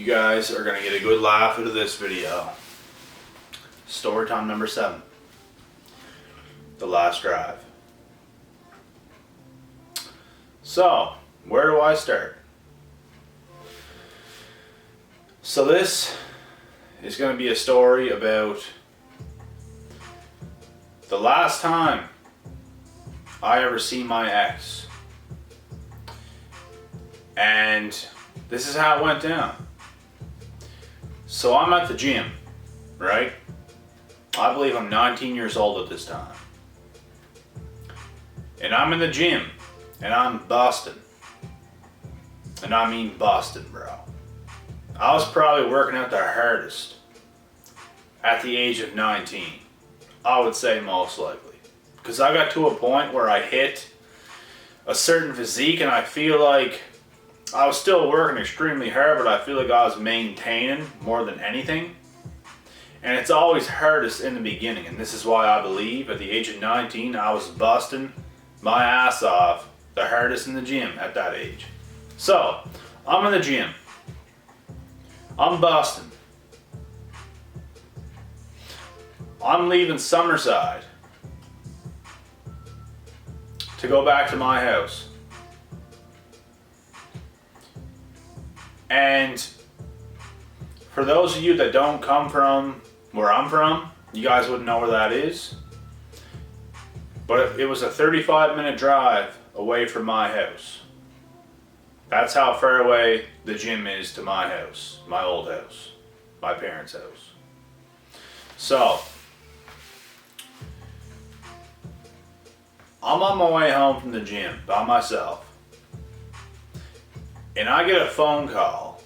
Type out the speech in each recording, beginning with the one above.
guys are gonna get a good laugh out of this video. Story time number 7. The last drive. So, where do I start? So this is going to be a story about the last time I ever seen my ex. And this is how it went down. So I'm at the gym, right? I believe I'm 19 years old at this time. And I'm in the gym, and I'm busting. And I mean busting, bro. I was probably working out the hardest at the age of 19. I would say most likely. Because I got to a point where I hit a certain physique and I feel like I was still working extremely hard, but I feel like I was maintaining more than anything. And it's always hardest in the beginning. And this is why I believe at the age of 19, I was busting my ass off the hardest in the gym at that age. So, I'm in the gym. I'm busting. I'm leaving Summerside to go back to my house. And for those of you that don't come from where I'm from, you guys wouldn't know where that is. But it was a 35-minute drive away from my house. That's how far away the gym is to my house, my old house, my parents' house. So, I'm on my way home from the gym by myself. And I get a phone call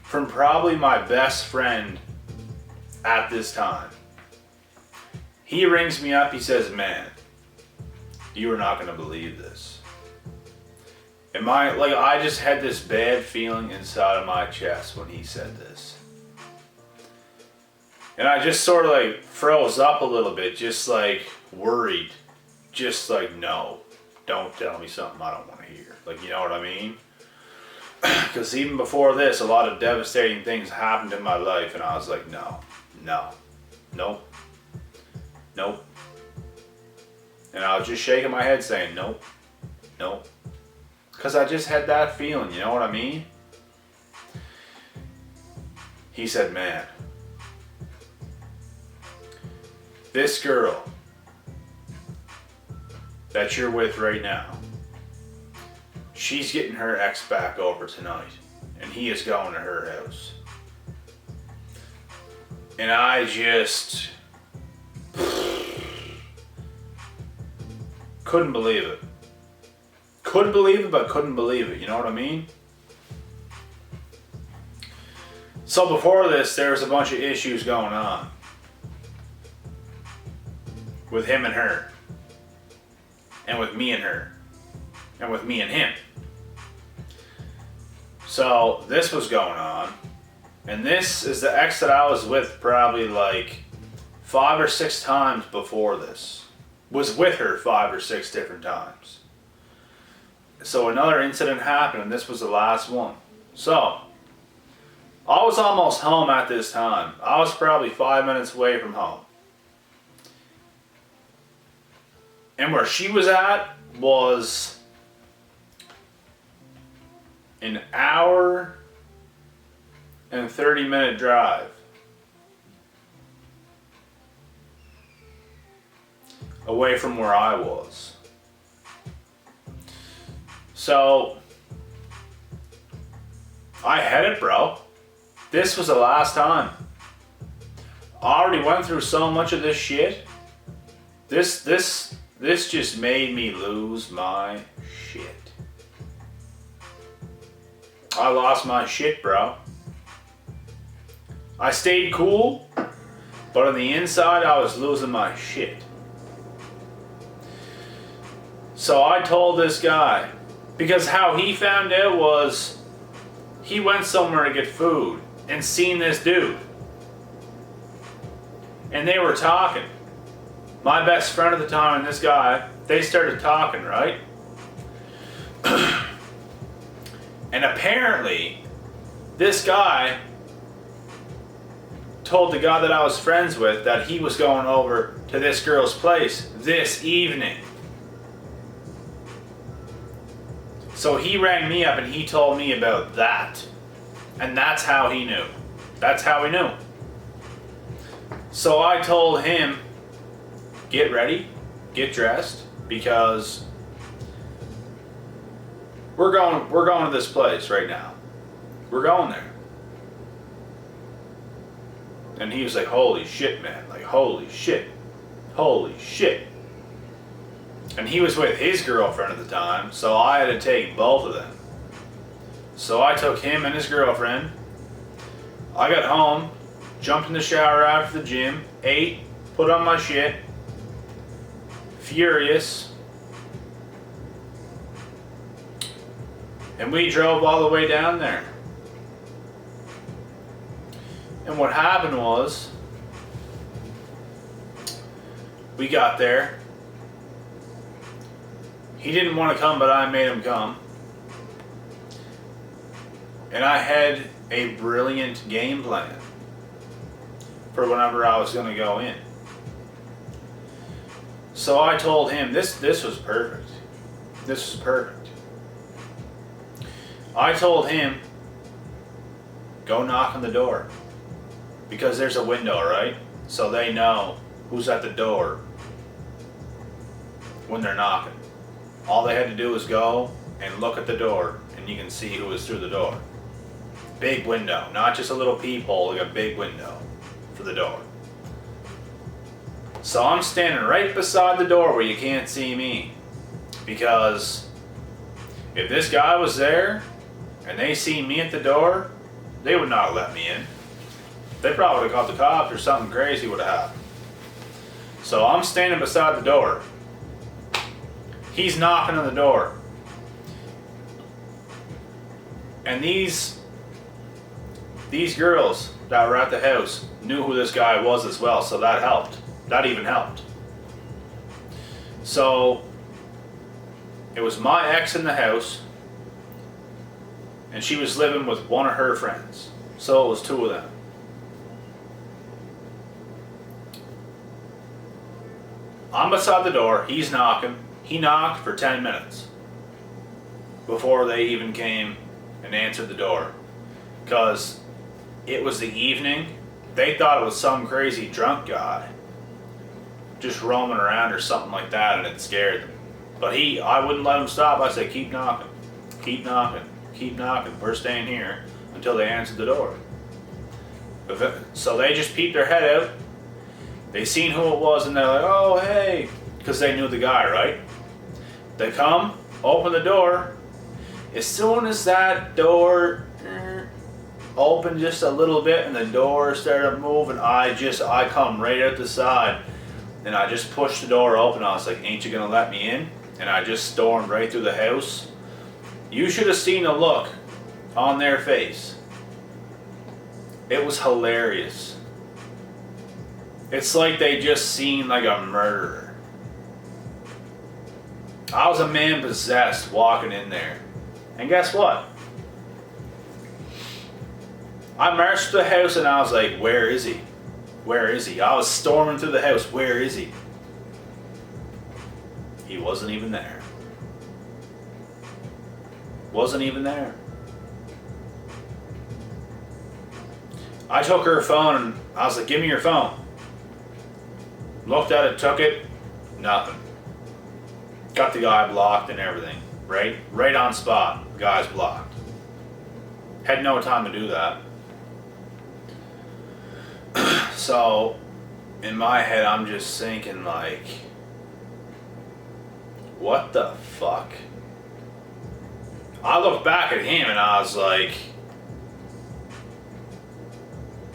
from probably my best friend at this time. He rings me up, he says, "Man, you are not going to believe this." I just had this bad feeling inside of my chest when he said this. And I just sort of like froze up a little bit, just like worried. Just like, no, don't tell me something I don't want to hear. Like, you know what I mean? Because even before this, a lot of devastating things happened in my life, and I was like, nope. And I was just shaking my head saying, nope. Because I just had that feeling, you know what I mean? He said, "Man, this girl that you're with right now, she's getting her ex back over tonight, and he is going to her house." And I just couldn't believe it. Couldn't believe it, but couldn't believe it. You know what I mean? So before this, there was a bunch of issues going on with him and her, and with me and her, and with me and him. So this was going on, and this is the ex that I was with probably like 5 or 6 times before this. Was with her 5 or 6 different times. So another incident happened, and this was the last one. So, I was almost home at this time. I was probably 5 minutes away from home. And where she was at was an hour and 30-minute drive away from where I was. So, I had it, bro. This was the last time. I already went through so much of this shit. This just made me lose my shit. I lost my shit, bro. I stayed cool, but on the inside, I was losing my shit. So I told this guy, because how he found out was he went somewhere to get food and seen this dude. And they were talking. My best friend at the time and this guy, they started talking, right? And apparently, This guy told the guy that I was friends with that he was going over to this girl's place this evening. So he rang me up and he told me about that. And that's how he knew. That's how he knew. So I told him, get ready, get dressed, because we're going to this place right now. We're going there. And he was like, holy shit, man. Like, holy shit. Holy shit. And he was with his girlfriend at the time, so I had to take both of them. So I took him and his girlfriend. I got home, jumped in the shower after the gym, ate, put on my shit, furious. And we drove all the way down there. And what happened was, we got there. He didn't want to come, but I made him come. And I had a brilliant game plan for whenever I was going to go in. So I told him, this was perfect. This was perfect. I told him, go knock on the door. Because there's a window, right? So they know who's at the door when they're knocking. All they had to do was go and look at the door, and you can see who is through the door. Big window, not just a little peephole, like a big window for the door. So I'm standing right beside the door where you can't see me. Because if this guy was there and they see me at the door, they would not let me in. They probably would have called the cops or something crazy would have happened. So I'm standing beside the door. He's knocking on the door. And these girls that were at the house knew who this guy was as well, so that helped. That even helped. So it was my ex in the house, and she was living with one of her friends. So it was two of them. I'm beside the door, he's knocking. He knocked for 10 minutes before they even came and answered the door. Because it was the evening. They thought it was some crazy drunk guy just roaming around or something like that, and it scared them. But I wouldn't let him stop. I said, keep knocking, keep knocking, keep knocking. We're staying here until they answered the door. So they just peeped their head out. They seen who it was, and they're like, oh, hey, because they knew the guy, right? They come, open the door. As soon as that door opened just a little bit and the door started moving, I come right out the side, and I just pushed the door open. I was like, ain't you gonna let me in? And I just stormed right through the house. You should have seen the look on their face. It was hilarious. It's like they just seen like a murderer. I was a man possessed walking in there. And guess what? I marched to the house and I was like, where is he? Where is he? I was storming through the house. Where is he? He wasn't even there. Wasn't even there. I took her phone and I was like, give me your phone. Looked at it, took it, nothing. Got the guy blocked and everything, right? Right on spot, the guy's blocked. Had no time to do that. So, in my head, I'm just thinking like, what the fuck? I looked back at him and I was like,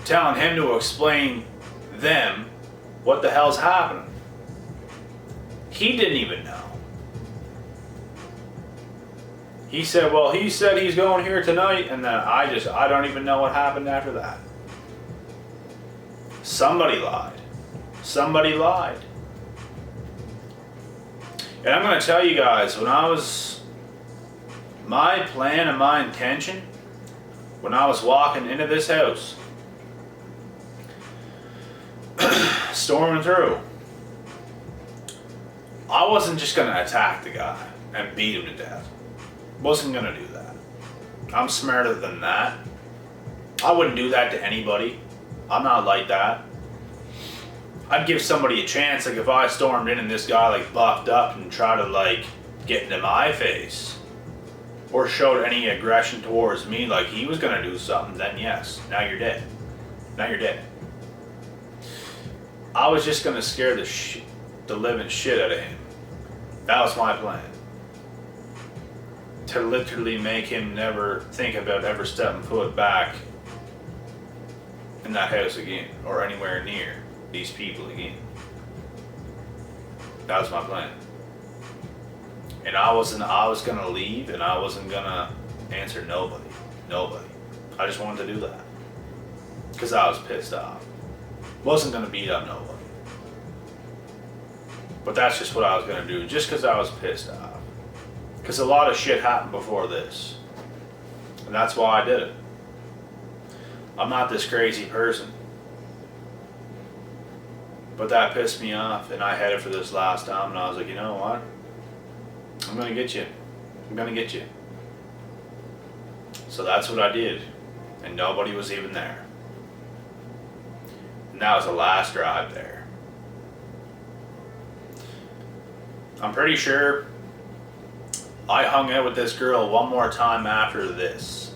telling him to explain them what the hell's happening. He didn't even know. He said, well, he said he's going here tonight, and then I don't even know what happened after that. Somebody lied. Somebody lied. And I'm going to tell you guys, my plan and my intention when I was walking into this house, storming through, I wasn't just gonna attack the guy and beat him to death. Wasn't gonna do that. I'm smarter than that. I wouldn't do that to anybody. I'm not like that. I'd give somebody a chance, like if I stormed in and this guy like buffed up and tried to like get into my face or showed any aggression towards me like he was gonna do something, then yes, now you're dead. Now you're dead. I was just gonna scare the living shit out of him. That was my plan. To literally make him never think about ever stepping foot back in that house again or anywhere near these people again. That was my plan. And I was gonna leave and I wasn't gonna answer nobody. Nobody. I just wanted to do that. Because I was pissed off. Wasn't gonna beat up nobody. But that's just what I was gonna do, just because I was pissed off. Because a lot of shit happened before this. And that's why I did it. I'm not this crazy person. But that pissed me off, and I headed for this last time, and I was like, you know what? I'm gonna get you. I'm gonna get you. So that's what I did. And nobody was even there. And that was the last drive there. I'm pretty sure I hung out with this girl one more time after this.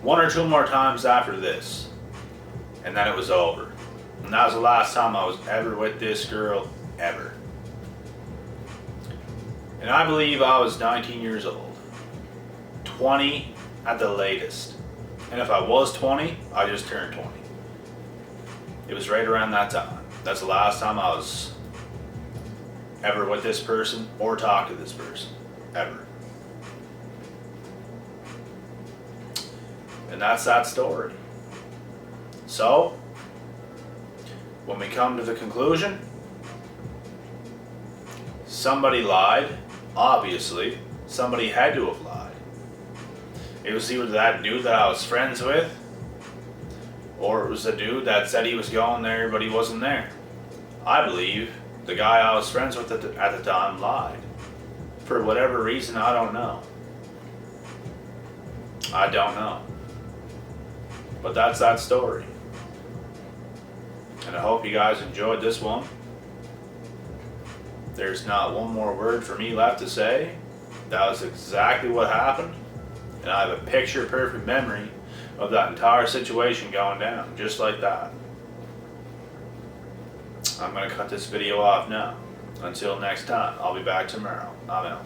One or two more times after this. And then it was over. And that was the last time I was ever with this girl, ever. And I believe I was 19 years old. 20 at the latest. And if I was 20, I just turned 20. It was right around that time. That's the last time I was ever with this person or talk to this person. Ever. And that's that story. So, when we come to the conclusion, somebody lied. Obviously, somebody had to have lied. It was either that dude that I was friends with, or it was the dude that said he was going there but he wasn't there. I believe the guy I was friends with at the time lied. For whatever reason, I don't know. I don't know. But that's that story. And I hope you guys enjoyed this one. There's not one more word for me left to say. That was exactly what happened. And I have a picture perfect memory of that entire situation going down, just like that. I'm going to cut this video off now. Until next time, I'll be back tomorrow. I'm out.